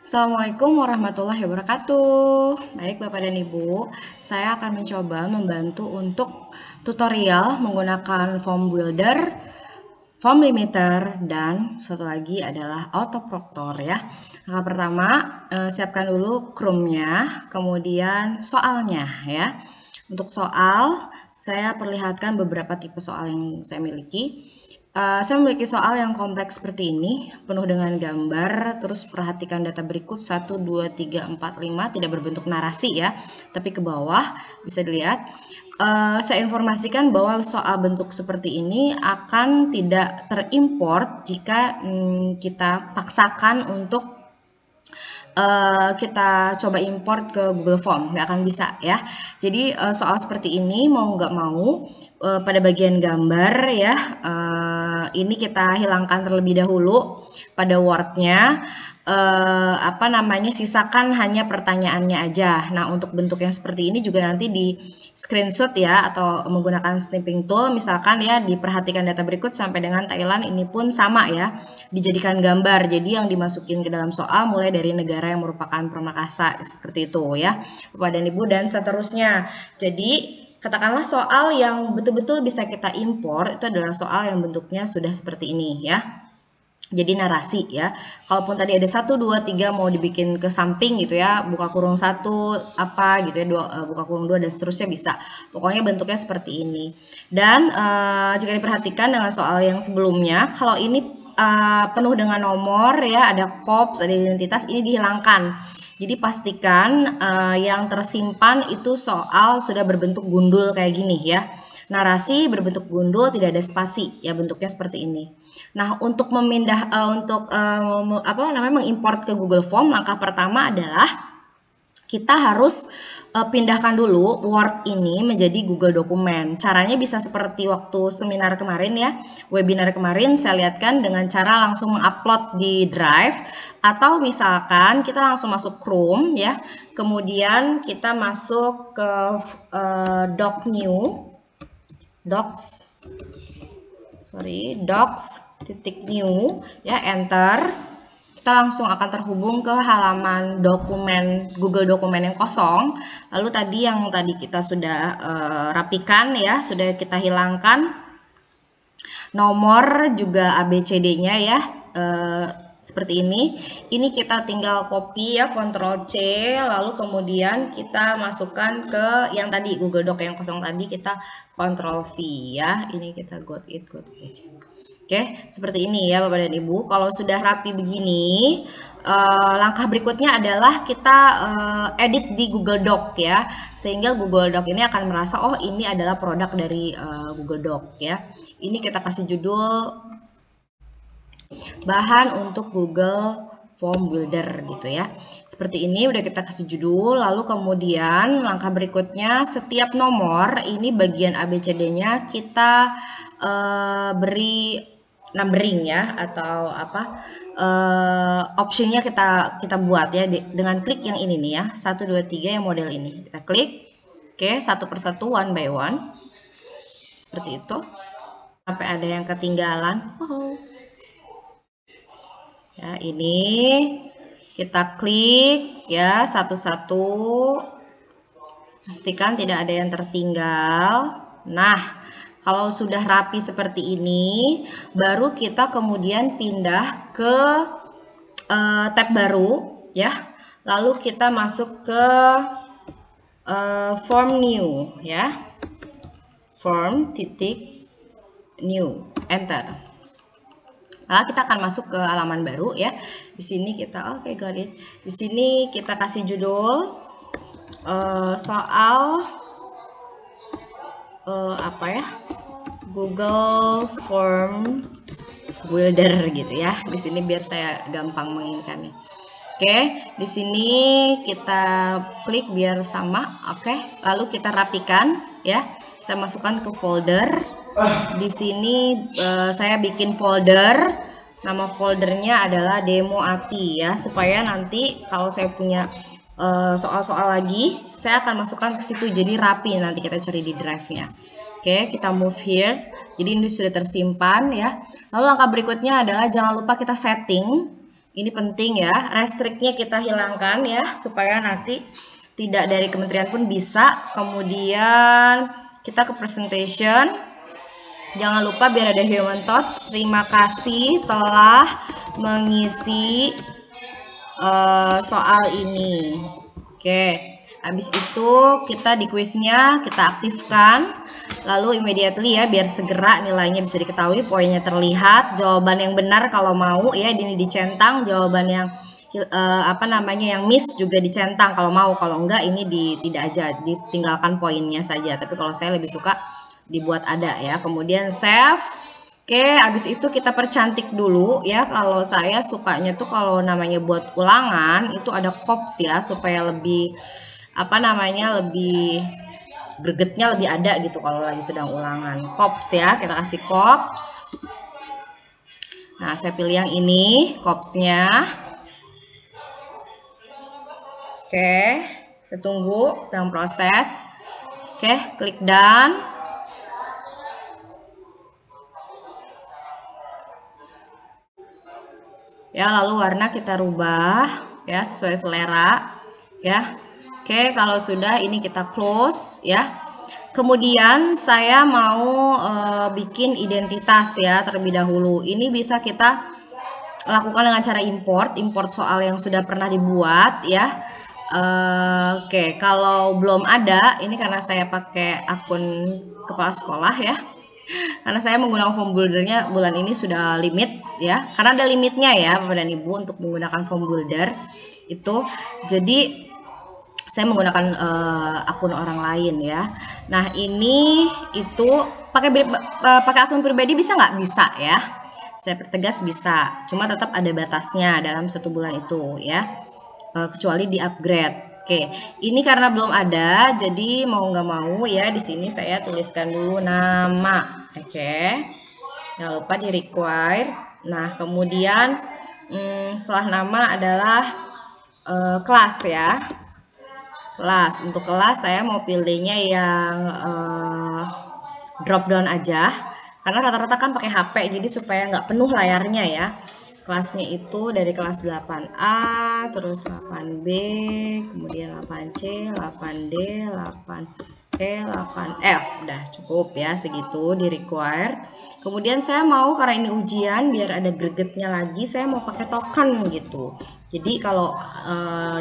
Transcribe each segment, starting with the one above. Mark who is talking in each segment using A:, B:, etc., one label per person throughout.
A: Assalamualaikum warahmatullahi wabarakatuh. Baik Bapak dan Ibu, saya akan mencoba membantu untuk tutorial menggunakan form builder, form limiter, dan satu lagi adalah autoproctor ya. Langkah pertama, siapkan dulu Chrome-nya, kemudian soalnya ya. Untuk soal, saya perlihatkan beberapa tipe soal yang saya miliki. Saya memiliki soal yang kompleks seperti ini, penuh dengan gambar, terus perhatikan data berikut 1, 2, 3, 4, 5, tidak berbentuk narasi ya, tapi ke bawah bisa dilihat. Saya informasikan bahwa soal bentuk seperti ini akan tidak terimport jika kita paksakan untuk kita coba import ke Google Form, nggak akan bisa ya. Jadi soal seperti ini mau nggak mau pada bagian gambar ya, ini kita hilangkan terlebih dahulu pada Word-nya. Sisakan hanya pertanyaannya aja. Nah, untuk bentuk yang seperti ini juga nanti di screenshot ya, atau menggunakan snipping tool misalkan ya, diperhatikan data berikut sampai dengan Thailand, ini pun sama ya, dijadikan gambar. Jadi yang dimasukin ke dalam soal mulai dari negara yang merupakan pramakasa seperti itu ya, Bapak dan Ibu, dan seterusnya. Jadi katakanlah soal yang betul-betul bisa kita impor itu adalah soal yang bentuknya sudah seperti ini ya. Jadi narasi ya. Kalaupun tadi ada 1, 2, 3 mau dibikin ke samping gitu ya, buka kurung 1 apa gitu ya, buka kurung 2 dan seterusnya bisa. Pokoknya bentuknya seperti ini. Dan jika diperhatikan dengan soal yang sebelumnya, kalau ini penuh dengan nomor ya, ada kops, ada identitas, ini dihilangkan. Jadi pastikan yang tersimpan itu soal sudah berbentuk gundul kayak gini ya. Narasi berbentuk gundul, tidak ada spasi ya, bentuknya seperti ini. Nah, untuk mengimport ke Google Form, langkah pertama adalah kita harus pindahkan dulu Word ini menjadi Google Dokumen. Caranya bisa seperti waktu seminar kemarin ya, webinar kemarin saya lihatkan dengan cara langsung mengupload di Drive, atau misalkan kita langsung masuk Chrome ya, kemudian kita masuk ke docs.new ya, enter. Kita langsung akan terhubung ke halaman dokumen Google Dokumen yang kosong. Lalu tadi kita sudah rapikan ya, sudah kita hilangkan nomor juga ABCD-nya ya, seperti ini. Ini kita tinggal copy ya, Ctrl C, lalu kemudian kita masukkan ke yang tadi Google Doc yang kosong tadi, kita Ctrl V ya. Ini kita got it. Oke, seperti ini ya Bapak dan Ibu. Kalau sudah rapi begini, langkah berikutnya adalah kita edit di Google Doc ya, sehingga Google Doc ini akan merasa oh ini adalah produk dari Google Doc ya. Ini kita kasih judul bahan untuk Google Form Builder gitu ya. Seperti ini udah kita kasih judul, lalu kemudian langkah berikutnya setiap nomor ini bagian ABCD-nya kita beri numbering ya, atau optionnya kita buat ya dengan klik yang ini nih ya, 1, 2, 3 yang model ini. Kita klik. Oke, satu persatu, one by one. Seperti itu. Sampai ada yang ketinggalan. Ya, ini kita klik ya satu-satu, pastikan tidak ada yang tertinggal. Nah, kalau sudah rapi seperti ini, baru kita kemudian pindah ke tab baru ya. Lalu kita masuk ke form new ya. Form new, enter. Nah, kita akan masuk ke halaman baru ya. Di sini kita got it. Di sini kita kasih judul soal Google Form Builder gitu ya. Di sini biar saya gampang menginginkannya. Oke, di sini kita klik biar sama. Oke, lalu kita rapikan ya. Kita masukkan ke folder. Di sini saya bikin folder, nama foldernya adalah demo ATI ya, supaya nanti kalau saya punya soal-soal lagi, saya akan masukkan ke situ jadi rapi nanti kita cari di drive-nya. Oke, kita move here. Jadi ini sudah tersimpan ya. Lalu langkah berikutnya adalah jangan lupa kita setting Ini penting ya, restriknya kita hilangkan ya, supaya nanti tidak dari kementerian pun bisa. Kemudian kita ke presentation. Jangan lupa biar ada human touch. Terima kasih telah mengisi soal ini. Oke, habis itu kita di kuisnya kita aktifkan, lalu immediately ya, biar segera nilainya bisa diketahui, poinnya terlihat, jawaban yang benar kalau mau ya ini dicentang, jawaban yang yang miss juga dicentang kalau mau, kalau enggak ini tidak aja, ditinggalkan poinnya saja. Tapi kalau saya lebih suka dibuat ada ya. Kemudian save. Oke, habis itu kita percantik dulu ya. Kalau saya sukanya tuh kalau namanya buat ulangan itu ada kops ya, supaya lebih lebih gregetnya lebih ada gitu kalau lagi sedang ulangan. Kops ya, kita kasih kops. Nah, saya pilih yang ini, kopsnya. Oke, kita tunggu, sedang proses. Oke, klik done. Ya, lalu warna kita rubah ya sesuai selera ya. Oke, kalau sudah ini kita close ya. Kemudian saya mau bikin identitas ya terlebih dahulu. Ini bisa kita lakukan dengan cara import soal yang sudah pernah dibuat ya. Oke, kalau belum ada, ini karena saya pakai akun kepala sekolah ya. Karena saya menggunakan form buildernya bulan ini sudah limit ya, karena ada limitnya ya Bapak dan Ibu untuk menggunakan form builder itu. Jadi saya menggunakan akun orang lain ya. Nah ini itu pakai akun pribadi bisa nggak? Bisa ya. Saya pertegas bisa, cuma tetap ada batasnya dalam 1 bulan itu ya, kecuali di upgrade. Oke, ini karena belum ada, jadi mau nggak mau ya di sini saya tuliskan dulu nama. Oke, jangan lupa di required. Nah, kemudian setelah nama adalah kelas ya. Kelas, untuk kelas saya mau pilihnya yang drop down aja, karena rata-rata kan pakai HP, jadi supaya nggak penuh layarnya ya. Kelasnya itu dari kelas 8A, terus 8B, kemudian 8C, 8D, 8E, 8F. Udah cukup ya segitu di required. Kemudian saya mau, karena ini ujian biar ada gregetnya lagi, saya mau pakai token gitu. Jadi kalau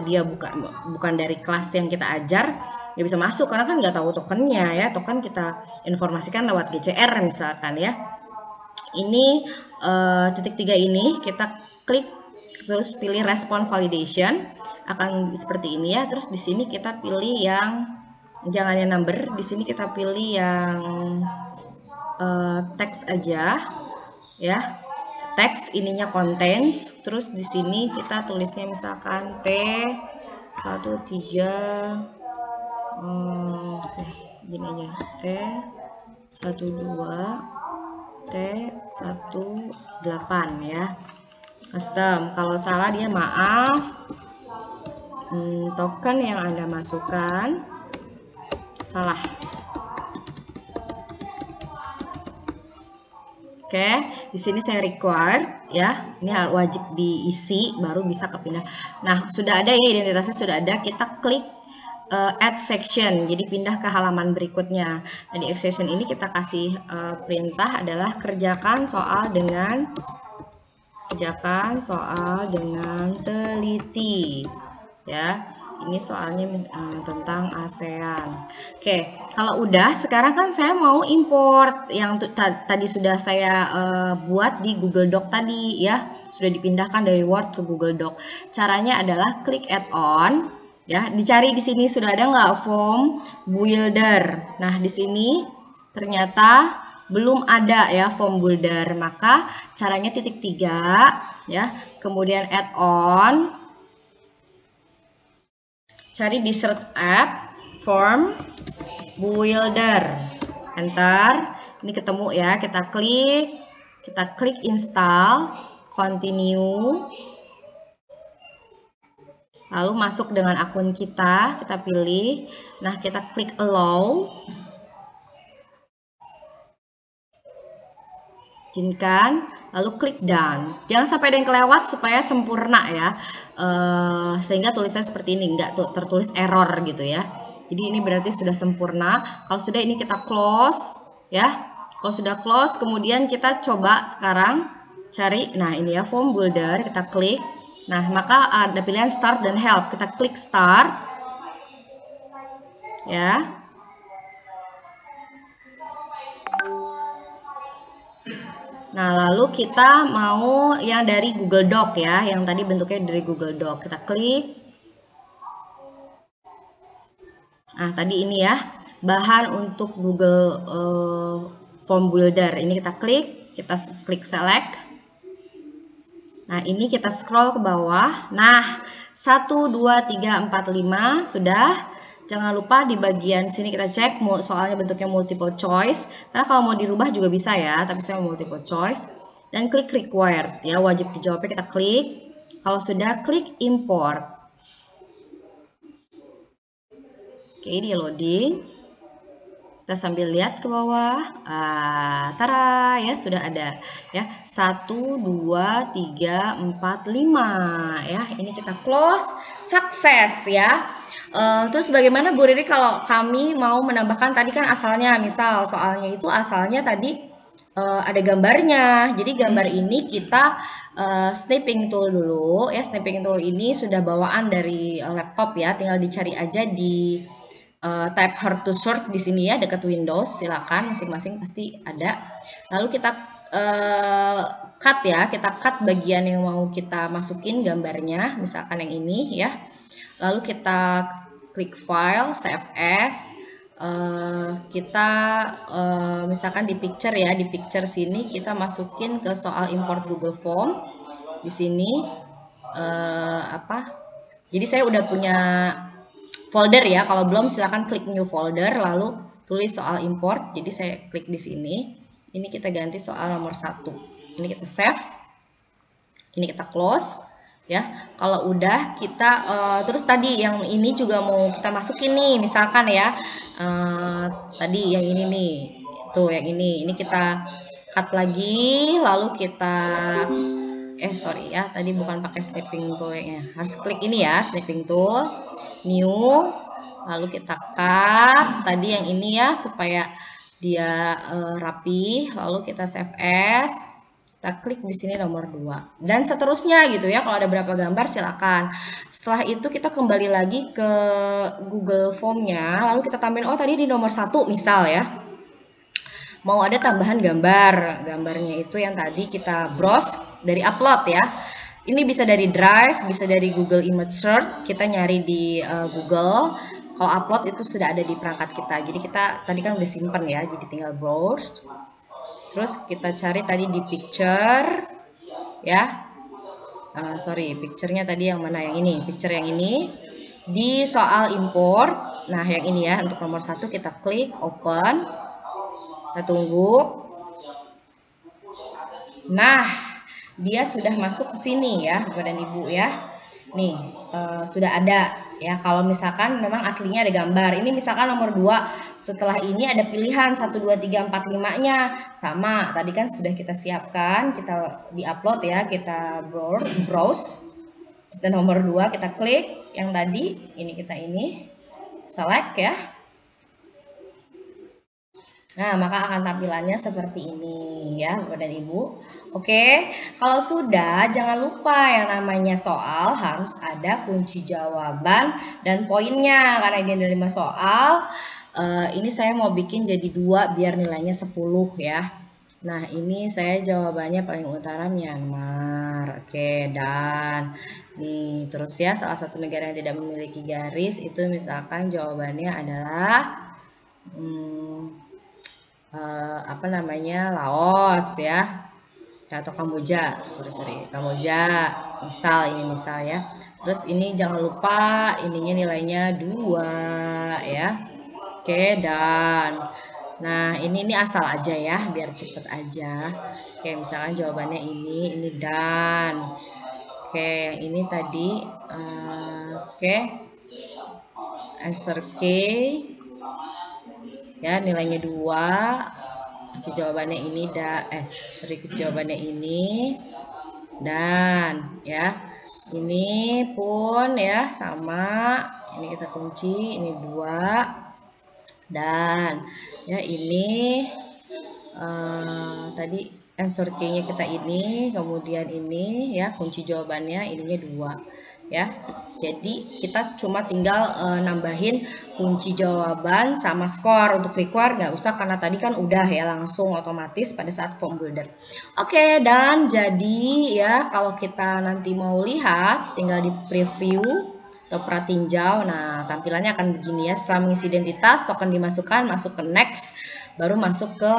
A: dia bukan dari kelas yang kita ajar, nggak bisa masuk karena kan nggak tahu tokennya ya. Token kita informasikan lewat GCR misalkan ya. Ini titik 3 ini kita klik, terus pilih respon validation, akan seperti ini ya. Terus di sini kita pilih yang jangan yang number, di sini kita pilih yang teks aja ya. Teks ininya contains, terus di sini kita tulisnya misalkan T13 gini aja, T12 T18 ya, custom. Kalau salah dia maaf, token yang Anda masukkan salah. Oke, di sini saya required ya, ini wajib diisi baru bisa kepindah. Nah, sudah ada ya identitasnya, sudah ada, kita klik add section, jadi pindah ke halaman berikutnya. Nah, di section ini kita kasih perintah adalah kerjakan soal dengan teliti ya. Ini soalnya tentang ASEAN. Oke, kalau udah, sekarang kan saya mau import yang tadi sudah saya buat di Google Doc tadi ya, sudah dipindahkan dari Word ke Google Doc. Caranya adalah klik add-on ya, dicari di sini sudah ada nggak form builder. Nah, di sini ternyata belum ada ya form builder, maka caranya titik 3 ya, kemudian add-on, cari di search app form builder, enter, ini ketemu ya, kita klik install, continue, lalu masuk dengan akun kita pilih, nah kita klik allow. izinkan, lalu klik done. Jangan sampai ada yang kelewat supaya sempurna ya, sehingga tulisannya seperti ini, nggak tertulis error gitu ya. Jadi ini berarti sudah sempurna. Kalau sudah, ini kita close ya. Kalau sudah close, kemudian kita coba sekarang cari, nah ini ya form builder, kita klik. Nah maka ada pilihan start dan help, kita klik start ya. Nah, lalu kita mau yang dari Google Doc ya, yang tadi bentuknya dari Google Doc. Kita klik. Nah, tadi ini ya, bahan untuk Google Form Builder. Ini kita klik select. Nah, ini kita scroll ke bawah. Nah, 1, 2, 3, 4, 5 sudah. Jangan lupa di bagian sini kita cek soalnya bentuknya multiple choice. Karena kalau mau dirubah juga bisa ya, tapi saya multiple choice. Dan klik required ya, wajib dijawabnya kita klik. Kalau sudah, klik import. Oke, dia loading. Kita sambil lihat ke bawah. Tara ya, sudah ada ya. 1, 2, 3, 4, 5 ya. Ini kita close, sukses ya. Terus bagaimana Bu Riri kalau kami mau menambahkan, tadi kan asalnya, misal soalnya itu asalnya tadi ada gambarnya. Jadi gambar ini kita sniping tool dulu ya. Sniping tool ini sudah bawaan dari laptop ya, tinggal dicari aja di type hard to sort di sini ya, dekat Windows. Silakan masing-masing pasti ada. Lalu kita cut ya, kita cut bagian yang mau kita masukin gambarnya, misalkan yang ini ya. Lalu kita klik file, save as. Kita misalkan di picture ya, di picture sini kita masukin ke soal import Google Form. Di sini jadi saya udah punya folder ya. Kalau belum silahkan klik new folder, lalu tulis soal import. Jadi saya klik di sini. Ini kita ganti soal nomor 1. Ini kita save. Ini kita close. Ya, kalau udah kita terus tadi yang ini juga mau kita masukin nih, misalkan ya tadi yang ini nih, tuh yang ini kita cut lagi, lalu kita sorry ya, tadi bukan pakai snipping toolnya, harus klik ini ya, snipping tool, new, lalu kita cut tadi yang ini ya supaya dia rapi, lalu kita save as. Kita klik di sini nomor 2 dan seterusnya gitu ya. Kalau ada berapa gambar silakan. Setelah itu kita kembali lagi ke Google Form-nya, lalu kita tambahin, oh tadi di nomor 1 misal ya, mau ada tambahan gambarnya itu yang tadi kita browse dari upload ya. Ini bisa dari Drive, bisa dari Google Image Search, kita nyari di Google. Kalau upload itu sudah ada di perangkat kita, jadi kita tadi kan udah simpen ya, jadi tinggal browse. Terus kita cari tadi di picture ya, picture-nya tadi yang mana, yang ini, picture yang ini di soal import. Nah yang ini ya, untuk nomor 1 kita klik open, kita tunggu. Nah dia sudah masuk ke sini ya Bapak dan Ibu ya. Nih sudah ada ya. Kalau misalkan memang aslinya ada gambar, ini misalkan nomor 2, setelah ini ada pilihan 1, 2, 3, 4, 5 nya sama tadi kan sudah kita siapkan, kita di upload ya, kita browse, kita nomor 2 kita klik yang tadi, ini kita ini select ya. Nah, maka akan tampilannya seperti ini ya, Bapak dan Ibu. Oke, kalau sudah, jangan lupa yang namanya soal harus ada kunci jawaban dan poinnya. Karena ini ada 5 soal, ini saya mau bikin jadi 2 biar nilainya 10 ya. Nah, ini saya jawabannya paling utara Myanmar. Oke, dan nih terus ya, salah satu negara yang tidak memiliki garis itu misalkan jawabannya adalah Laos ya, atau Kamboja, Kamboja misal, ini misal ya. Terus ini jangan lupa ininya nilainya 2 ya. Oke, dan nah ini asal aja ya biar cepet aja. Oke, misalkan jawabannya ini dan oke, yang ini tadi oke, answer K ya, nilainya 2. jawabannya ini jawabannya ini, dan ya ini pun ya sama, ini kita kunci, ini 2, dan ya ini tadi answer key-nya kita ini, kemudian ini ya kunci jawabannya ininya 2 ya. Jadi kita cuma tinggal nambahin kunci jawaban sama skor. Untuk require nggak usah karena tadi kan udah ya langsung otomatis pada saat form builder. Oke, dan jadi ya kalau kita nanti mau lihat tinggal di preview atau pratinjau. Nah, tampilannya akan begini ya. Setelah mengisi identitas, token dimasukkan, masuk ke next, baru masuk ke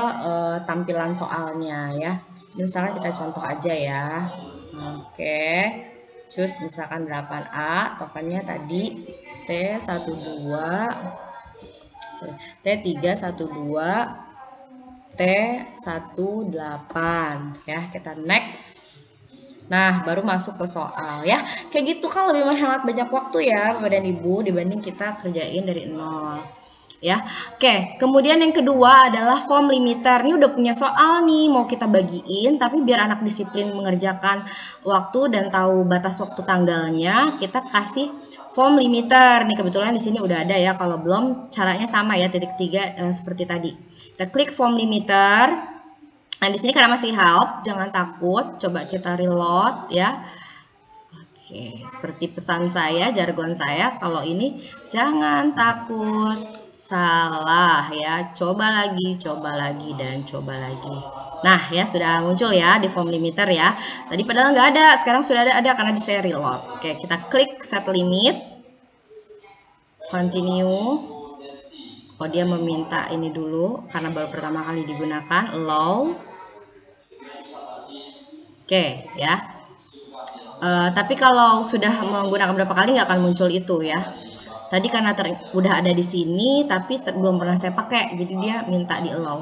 A: tampilan soalnya ya. Ini misalkan kita contoh aja ya. Oke. Choose misalkan 8A, tokennya tadi T12, T312, T18 ya. Kita next. Nah, baru masuk ke soal ya. Kayak gitu kan lebih menghemat banyak waktu ya Bapak dan Ibu dibanding kita kerjain dari nol. Ya. Oke, kemudian yang kedua adalah form limiter. Ini udah punya soal nih, mau kita bagiin, tapi biar anak disiplin mengerjakan waktu dan tahu batas waktu tanggalnya, kita kasih form limiter. Nih kebetulan di sini udah ada ya. Kalau belum, caranya sama ya, titik 3 seperti tadi. Kita klik form limiter. Nah, di sini karena masih help, jangan takut. Coba kita reload ya. Oke, seperti pesan saya, jargon saya, kalau ini jangan takut salah ya. Coba lagi, dan coba lagi. Nah, ya sudah muncul ya di form limiter ya. Tadi padahal nggak ada, sekarang sudah ada karena di saya reload. Oke, kita klik set limit. Continue. Oh, dia meminta ini dulu karena baru pertama kali digunakan. Allow. Oke, ya. Tapi kalau sudah menggunakan berapa kali nggak akan muncul itu ya. Tadi karena udah ada di sini tapi belum pernah saya pakai, jadi dia minta di allow.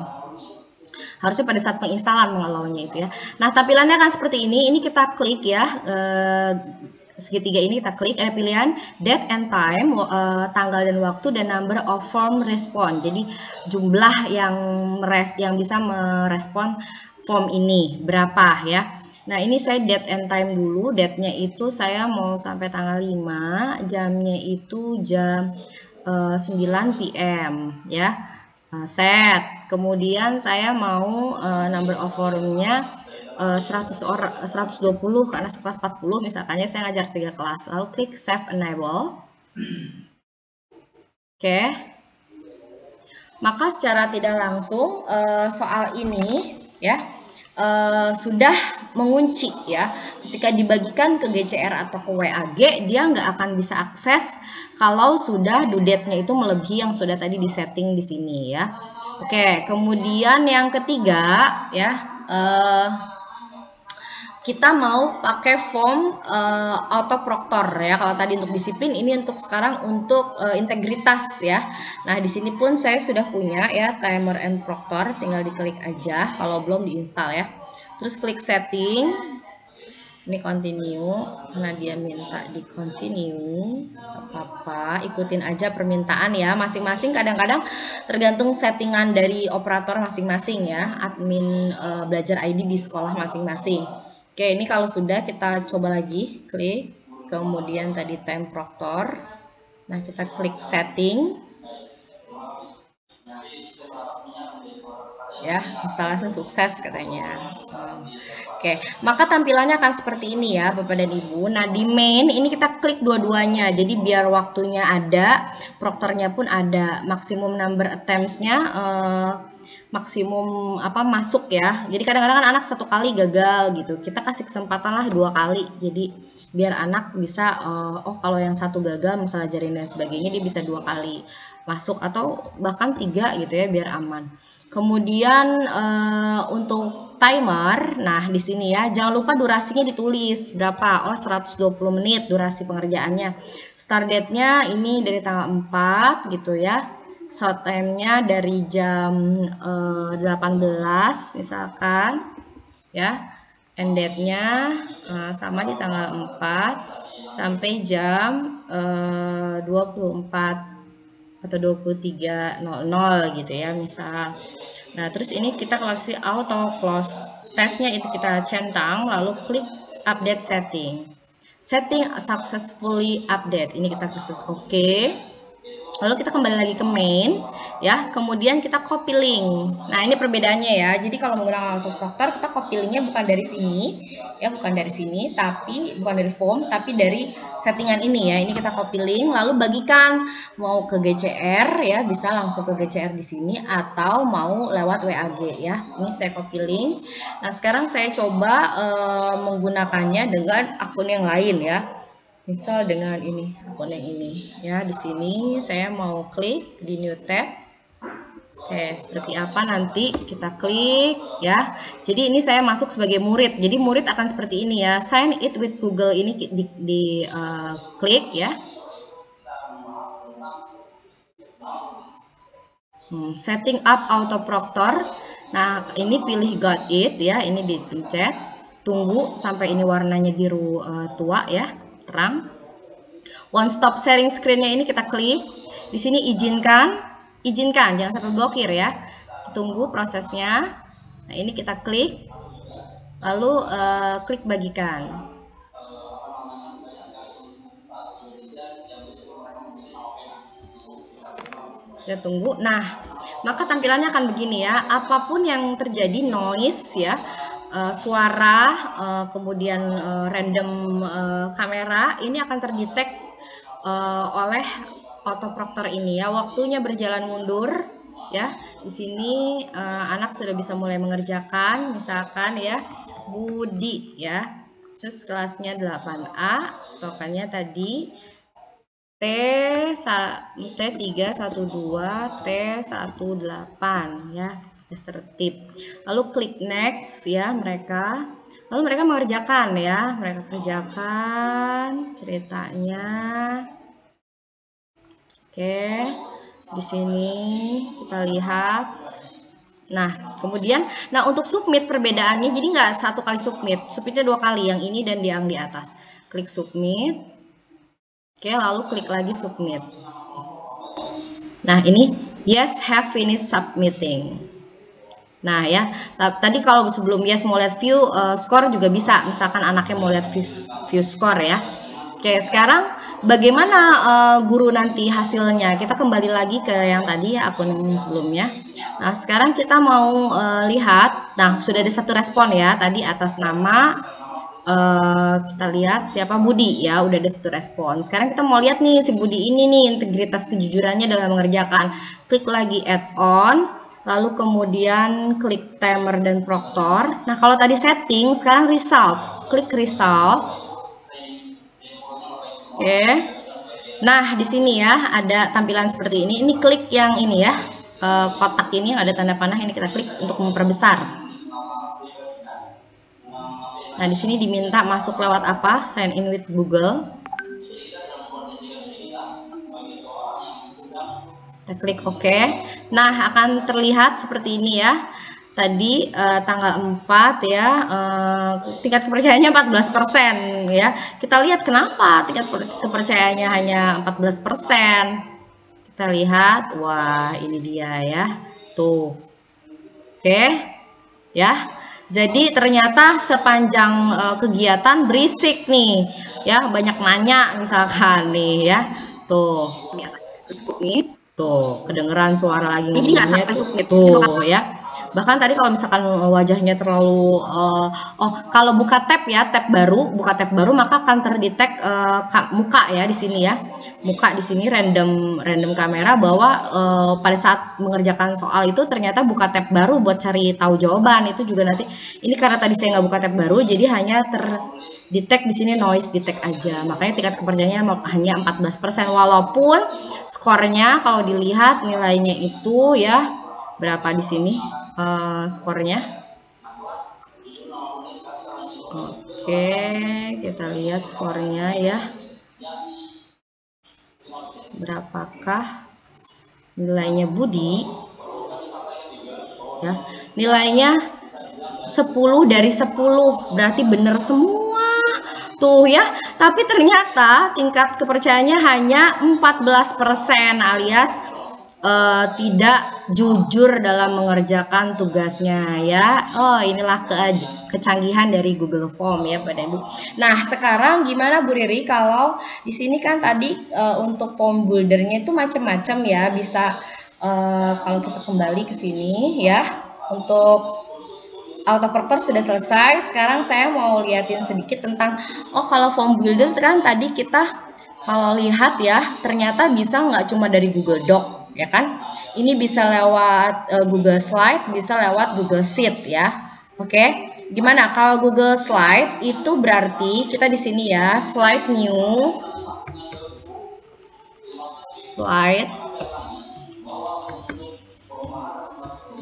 A: Harusnya pada saat penginstalan mengallow-nya itu ya. Nah, tampilannya akan seperti ini. Ini kita klik ya. Segitiga ini kita klik, ada pilihan date and time, tanggal dan waktu, dan number of form response. Jadi jumlah yang bisa merespon form ini berapa ya. Nah, ini saya date and time dulu. Date-nya itu saya mau sampai tanggal 5, jamnya itu jam 9 PM ya. Set. Kemudian saya mau number of formnya 120 karena sekelas 40, misalkannya saya ngajar 3 kelas. Lalu klik save enable. Oke. Maka secara tidak langsung soal ini ya sudah mengunci ya. Ketika dibagikan ke GCR atau ke WAG, dia nggak akan bisa akses kalau sudah due date-nya itu melebihi yang sudah tadi disetting di sini ya. Oke, kemudian yang ketiga ya, kita mau pakai form autoproctor ya. Kalau tadi untuk disiplin, ini untuk sekarang untuk integritas ya. Nah, di sini pun saya sudah punya ya timer and proctor, tinggal diklik aja kalau belum diinstal ya. Terus klik setting. Ini continue karena dia minta di continue, apa-apa, ikutin aja permintaan ya. Masing-masing kadang-kadang tergantung settingan dari operator masing-masing ya, admin belajar ID di sekolah masing-masing. Oke, ini kalau sudah kita coba lagi, klik, kemudian tadi time proctor. Nah, kita klik setting. Ya, instalasi sukses katanya. Oke, maka tampilannya akan seperti ini ya Bapak dan Ibu. Nah, di main ini kita klik dua-duanya. Jadi biar waktunya ada, proktornya pun ada, maksimum number attempts-nya maksimum masuk ya. Jadi kadang-kadang kan anak satu kali gagal gitu. Kita kasih kesempatan lah 2 kali. Jadi biar anak bisa oh kalau yang satu gagal misalnya ajarin dan sebagainya, dia bisa 2 kali masuk atau bahkan 3 gitu ya biar aman. Kemudian untuk timer, nah di sini ya jangan lupa durasinya ditulis berapa. Oh 120 menit durasi pengerjaannya. Start date-nya ini dari tanggal 4 gitu ya. Start time-nya dari jam 18 misalkan ya. End date-nya sama di tanggal 4 sampai jam 24 atau 23.00 gitu ya misal. Nah, terus ini kita koleksi auto close. Tesnya itu kita centang, lalu klik update setting. Setting successfully update. Ini kita klik OK. Lalu kita kembali lagi ke main, ya. Kemudian kita copy link. Nah, ini perbedaannya ya. Jadi kalau menggunakan autoproctor, kita copy linknya bukan dari sini, ya, bukan dari sini, tapi bukan dari form, tapi dari settingan ini ya. Ini kita copy link, lalu bagikan mau ke GCR, ya, bisa langsung ke GCR di sini atau mau lewat WAG ya. Ini saya copy link. Nah, sekarang saya coba menggunakannya dengan akun yang lain ya. Misal dengan ini, akun yang ini ya. Di sini saya mau klik di new tab. Oke, seperti apa nanti kita klik ya. Jadi ini saya masuk sebagai murid. Jadi murid akan seperti ini ya. Sign it with Google ini di klik ya. Setting up auto proctor. Nah, ini pilih got it ya. Ini dipencet. Tunggu sampai ini warnanya biru tua ya. Terang. One stop sharing screen-nya ini kita klik. Di sini izinkan, jangan sampai blokir ya. Tunggu prosesnya. Nah, ini kita klik. Lalu klik bagikan. Kita tunggu. Nah, maka tampilannya akan begini ya. Apapun yang terjadi, noise ya, suara, kemudian random kamera, ini akan terdetek oleh autoproctor ini ya. Waktunya berjalan mundur ya. Di sini anak sudah bisa mulai mengerjakan, misalkan ya, Budi ya. Terus kelasnya 8A, tokennya tadi T312 T18 ya. Tertib. Lalu klik next ya mereka. Lalu mereka mengerjakan ya, mereka kerjakan ceritanya. Oke, di sini kita lihat. Nah, kemudian, untuk submit perbedaannya, jadi nggak satu kali submitnya 2 kali, yang ini dan yang di atas. Klik submit. Oke, lalu klik lagi submit. Nah, ini yes have finished submitting. Nah ya, tadi kalau sebelum yes mau lihat view score juga bisa, misalkan anaknya mau lihat view score ya. Oke, sekarang bagaimana guru nanti hasilnya? Kita kembali lagi ke yang tadi ya, akun sebelumnya. Nah, sekarang kita mau lihat, nah sudah ada 1 respon ya, tadi atas nama kita lihat siapa, Budi ya, udah ada 1 respon. Sekarang kita mau lihat nih si Budi ini nih, integritas kejujurannya dalam mengerjakan. Klik lagi add on. Lalu kemudian klik timer dan proctor. Nah, kalau tadi setting, sekarang result. Klik result. Oke. Nah, di sini ya ada tampilan seperti ini. Ini klik yang ini ya. Kotak ini yang ada tanda panah, ini kita klik untuk memperbesar. Nah, di sini diminta masuk lewat apa? Sign in with Google. Kita klik OK. Nah, akan terlihat seperti ini ya. Tadi tanggal 4 ya, tingkat kepercayaannya 14% ya. Kita lihat kenapa tingkat kepercayaannya hanya 14%. Kita lihat, wah ini dia ya. Tuh. Oke. Ya. Jadi ternyata sepanjang kegiatan berisik nih. Ya, banyak nanya misalkan nih ya. Tuh, di atas. Klik submit. Tuh, kedengeran suara lagi ngomongnya tuh ya. Bahkan tadi kalau misalkan wajahnya terlalu kalau buka tab ya, buka tab baru maka akan terdetek muka ya di sini ya. Muka di sini random kamera bahwa pada saat mengerjakan soal itu ternyata buka tab baru buat cari tahu jawaban. Itu juga nanti ini karena tadi saya nggak buka tab baru jadi hanya terdetek di sini noise detect aja. Makanya tingkat kepercayaannya hanya 14%, walaupun skornya kalau dilihat nilainya itu ya berapa di sini skornya. Oke, kita lihat skornya ya. Berapakah nilainya Budi? Ya, nilainya 10 dari 10, berarti benar semua tuh ya. Tapi ternyata tingkat kepercayaannya hanya 14%, alias tidak jujur dalam mengerjakan tugasnya ya. Oh, inilah kecanggihan dari Google Form ya Bapak Ibu. Nah, sekarang gimana Bu Riri kalau di sini kan tadi untuk form buildernya itu macam-macam ya, bisa kalau kita kembali ke sini ya, untuk autocorrector sudah selesai. Sekarang saya mau liatin sedikit tentang kalau form builder kan tadi kita kalau lihat ya, ternyata bisa nggak cuma dari Google Doc ya kan, ini bisa lewat Google Slide, bisa lewat Google Sheet ya. Oke, gimana kalau Google Slide itu berarti kita di sini ya, slide new, slide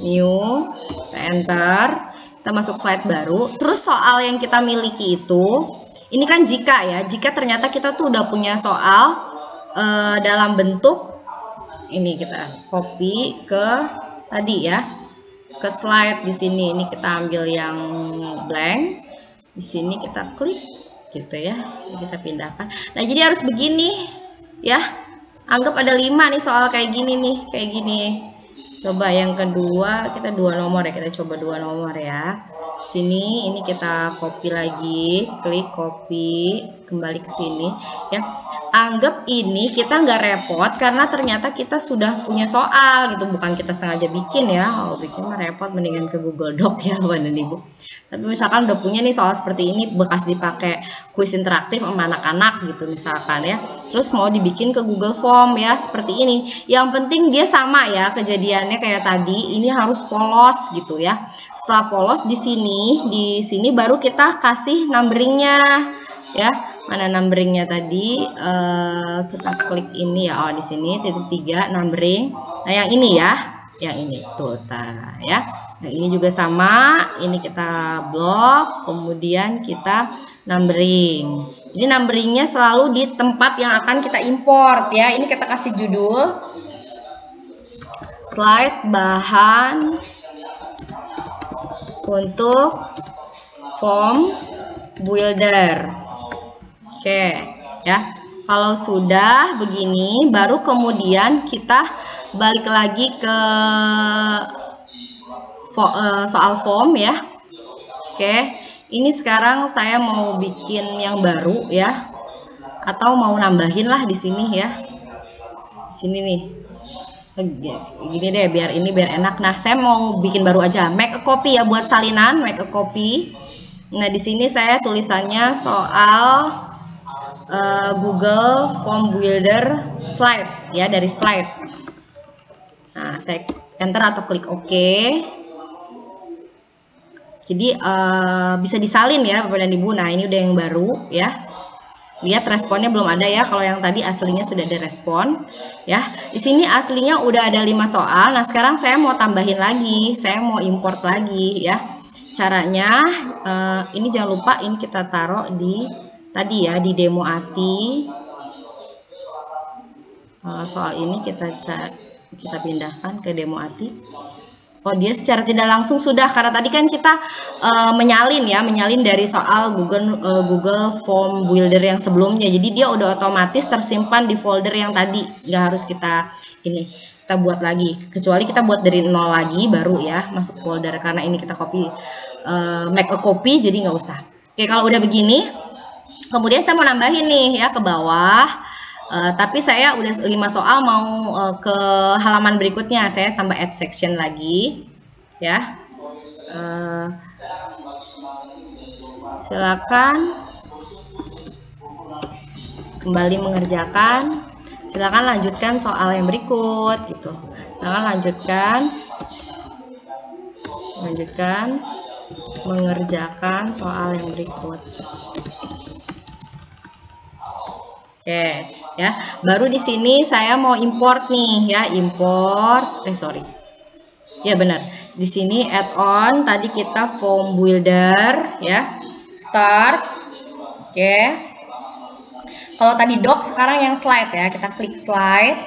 A: new, enter, kita masuk slide baru. Terus soal yang kita miliki itu, ini kan jika ya, jika ternyata kita tuh udah punya soal dalam bentuk ini, kita copy ke tadi ya, ke slide di sini. Ini kita ambil yang blank, di sini kita klik gitu ya, kita pindahkan. Nah, jadi harus begini ya. Anggap ada 5 nih soal kayak gini nih, kayak gini. Coba yang kedua, kita 2 nomor ya, kita coba 2 nomor ya. Sini ini kita copy lagi, klik copy, kembali ke sini ya. Anggap ini kita nggak repot karena ternyata kita sudah punya soal gitu, bukan kita sengaja bikin ya. Kalau bikin mah repot, mendingan ke Google Doc ya Bapak dan Ibu. Tapi misalkan udah punya nih soal seperti ini, bekas dipakai kuis interaktif sama anak-anak gitu misalkan ya, terus mau dibikin ke Google Form ya seperti ini. Yang penting dia sama ya kejadiannya kayak tadi, ini harus polos gitu ya. Setelah polos di sini baru kita kasih numberingnya ya. Mana numberingnya tadi? Kita klik ini ya. Oh, di sini titik 3 numbering. Nah, yang ini ya, yang ini tuh ya. Nah, ini juga sama. Ini kita blok, kemudian kita numbering. Jadi numberingnya selalu di tempat yang akan kita import ya. Ini kita kasih judul slide bahan untuk form builder. Oke ya, kalau sudah begini baru kemudian kita balik lagi ke soal form ya. Oke, ini sekarang saya mau bikin yang baru ya, atau mau nambahin lah di sini ya, di sini nih. Gini deh, biar enak. Nah, saya mau bikin baru aja, make a copy ya, buat salinan make a copy. Nah, di sini saya tulisannya soal Google Form Builder slide ya, dari slide. Nah, saya enter atau klik OK. Jadi bisa disalin ya Bapak dan Ibu. Nah, ini udah yang baru ya. Lihat responnya belum ada ya. Kalau yang tadi aslinya sudah ada respon ya. Di sini aslinya udah ada 5 soal. Nah, sekarang saya mau tambahin lagi. Saya mau import lagi ya. Caranya ini jangan lupa, ini kita taruh di tadi ya, di demo ATI. Soal ini kita pindahkan ke demo ATI. Oh, dia secara tidak langsung sudah, karena tadi kan kita menyalin dari soal Google Form Builder yang sebelumnya. Jadi dia udah otomatis tersimpan di folder yang tadi, nggak harus kita buat lagi, kecuali kita buat dari nol lagi baru ya masuk folder. Karena ini kita make a copy, jadi nggak usah. Oke, kalau udah begini, kemudian saya mau nambahin nih ya ke bawah. Tapi saya udah 5 soal, mau ke halaman berikutnya. Saya tambah add section lagi ya. Silakan kembali mengerjakan. Silakan lanjutkan soal yang berikut gitu. Silakan lanjutkan mengerjakan soal yang berikut. Oke ya, baru di sini saya mau import nih ya, ya benar, di sini add-on tadi kita form builder ya, start. Oke, kalau tadi doc, sekarang yang slide ya, kita klik slide.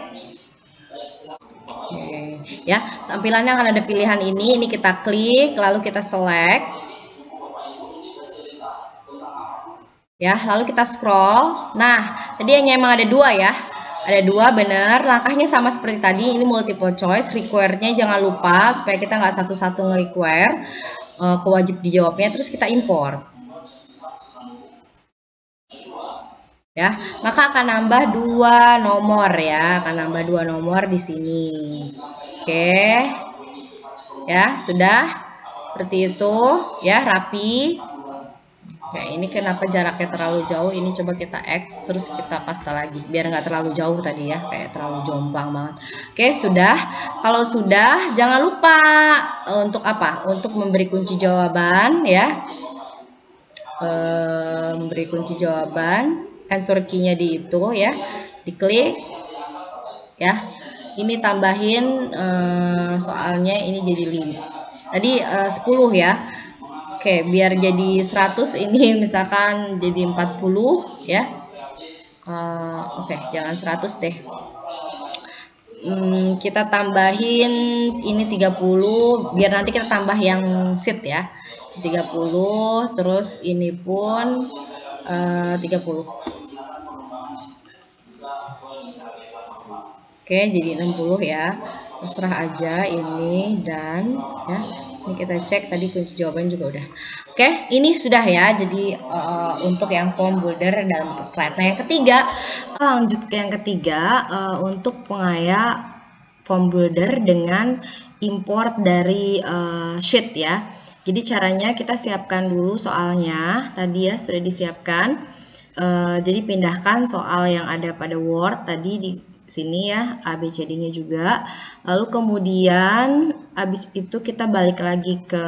A: Oke ya, tampilannya akan ada pilihan ini kita klik, lalu kita select ya, lalu kita scroll. Nah, tadi hanya emang ada 2 ya, Ada 2, bener. Langkahnya sama seperti tadi, ini multiple choice. Require-nya jangan lupa supaya kita nggak satu-satu nge-require, kewajib dijawabnya, terus kita import. Ya, maka akan nambah 2 nomor ya, akan nambah 2 nomor di sini. Oke. Ya, sudah seperti itu ya, rapi. Oke, ini kenapa jaraknya terlalu jauh? Ini coba kita X terus kita paste lagi biar nggak terlalu jauh tadi ya, kayak terlalu jomplang banget. Oke, sudah. Kalau sudah, jangan lupa untuk apa? Untuk memberi kunci jawaban ya. Memberi kunci jawaban, answer key-nya di itu ya, diklik ya. Ini tambahin soalnya ini jadi 5. Tadi 10 ya. Oke, biar jadi 100 ini misalkan jadi 40 ya. Oke, jangan 100 deh. Kita tambahin ini 30 biar nanti kita tambah yang sheet ya. 30 terus ini pun 30. Oke, jadi 60 ya. Terserah aja ini dan ya. Ini kita cek tadi kunci jawaban juga udah. Oke, ini sudah ya. Jadi untuk yang form builder dalam bentuk slide. Nah, yang ketiga, lanjut ke yang ketiga untuk pengaya form builder dengan import dari sheet ya. Jadi caranya kita siapkan dulu soalnya. Tadi ya sudah disiapkan. Jadi pindahkan soal yang ada pada Word tadi di sini ya, ABCD-nya juga. Lalu kemudian habis itu kita balik lagi ke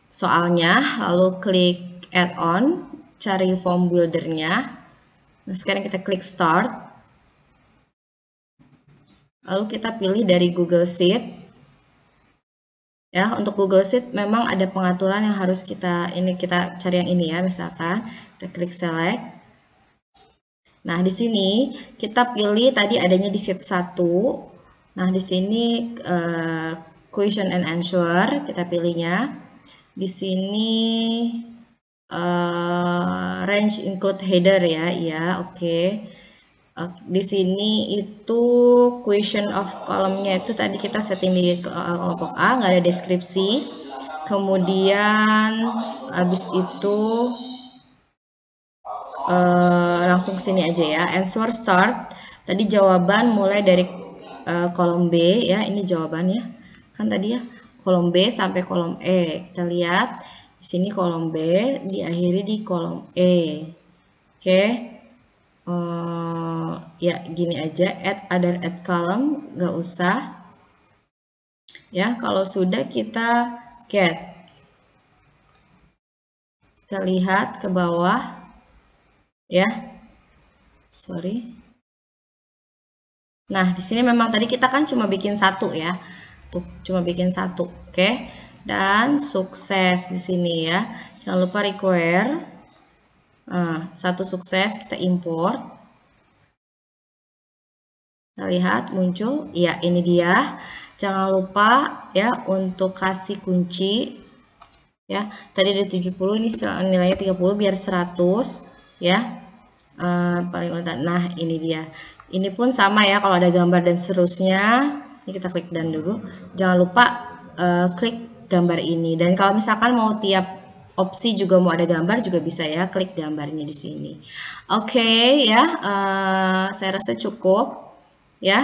A: soalnya, lalu klik add-on, cari form builder-nya. Nah, sekarang kita klik start. Lalu kita pilih dari Google Sheet. Ya, untuk Google Sheet memang ada pengaturan yang harus kita cari yang ini ya, misalkan kita klik select. Nah, di sini kita pilih tadi adanya di sheet 1. Nah, di sini question and answer kita pilihnya. Di sini range include header ya, iya, oke. Di sini itu question of column-nya itu tadi kita setting di kelompok A, nggak ada deskripsi. Kemudian habis itu langsung ke sini aja ya, answer start. Tadi jawaban mulai dari kolom B ya, ini jawabannya kan tadi ya, kolom B sampai kolom E. Kita lihat di sini kolom B diakhiri di kolom E. Oke. Ya gini aja, add column, nggak usah ya. Kalau sudah kita get, kita lihat ke bawah ya, sorry. Nah, di sini memang tadi kita kan cuma bikin 1 ya. Tuh, cuma bikin 1. Oke. Dan sukses di sini ya. Jangan lupa require. Nah, 1 sukses, kita import. Kita lihat muncul. Ya, ini dia. Jangan lupa ya untuk kasih kunci ya. Tadi ada 70, ini nilainya 30 biar 100 ya. Paling utama. Nah, ini dia. Ini pun sama ya, kalau ada gambar dan seterusnya. Ini kita klik dan dulu. Jangan lupa klik gambar ini. Dan kalau misalkan mau tiap opsi juga mau ada gambar juga bisa ya, klik gambarnya di sini. Oke ya, saya rasa cukup. Ya,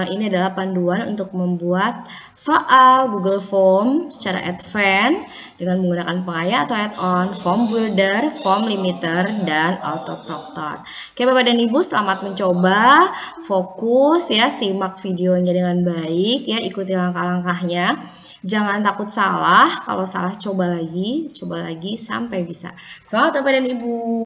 A: ini adalah panduan untuk membuat soal Google Form secara advance dengan menggunakan pengaya atau add-on, form builder, form limiter, dan auto proctor. Oke Bapak dan Ibu, selamat mencoba, fokus ya, simak videonya dengan baik ya, ikuti langkah-langkahnya. Jangan takut salah, kalau salah coba lagi sampai bisa. Semangat Bapak dan Ibu.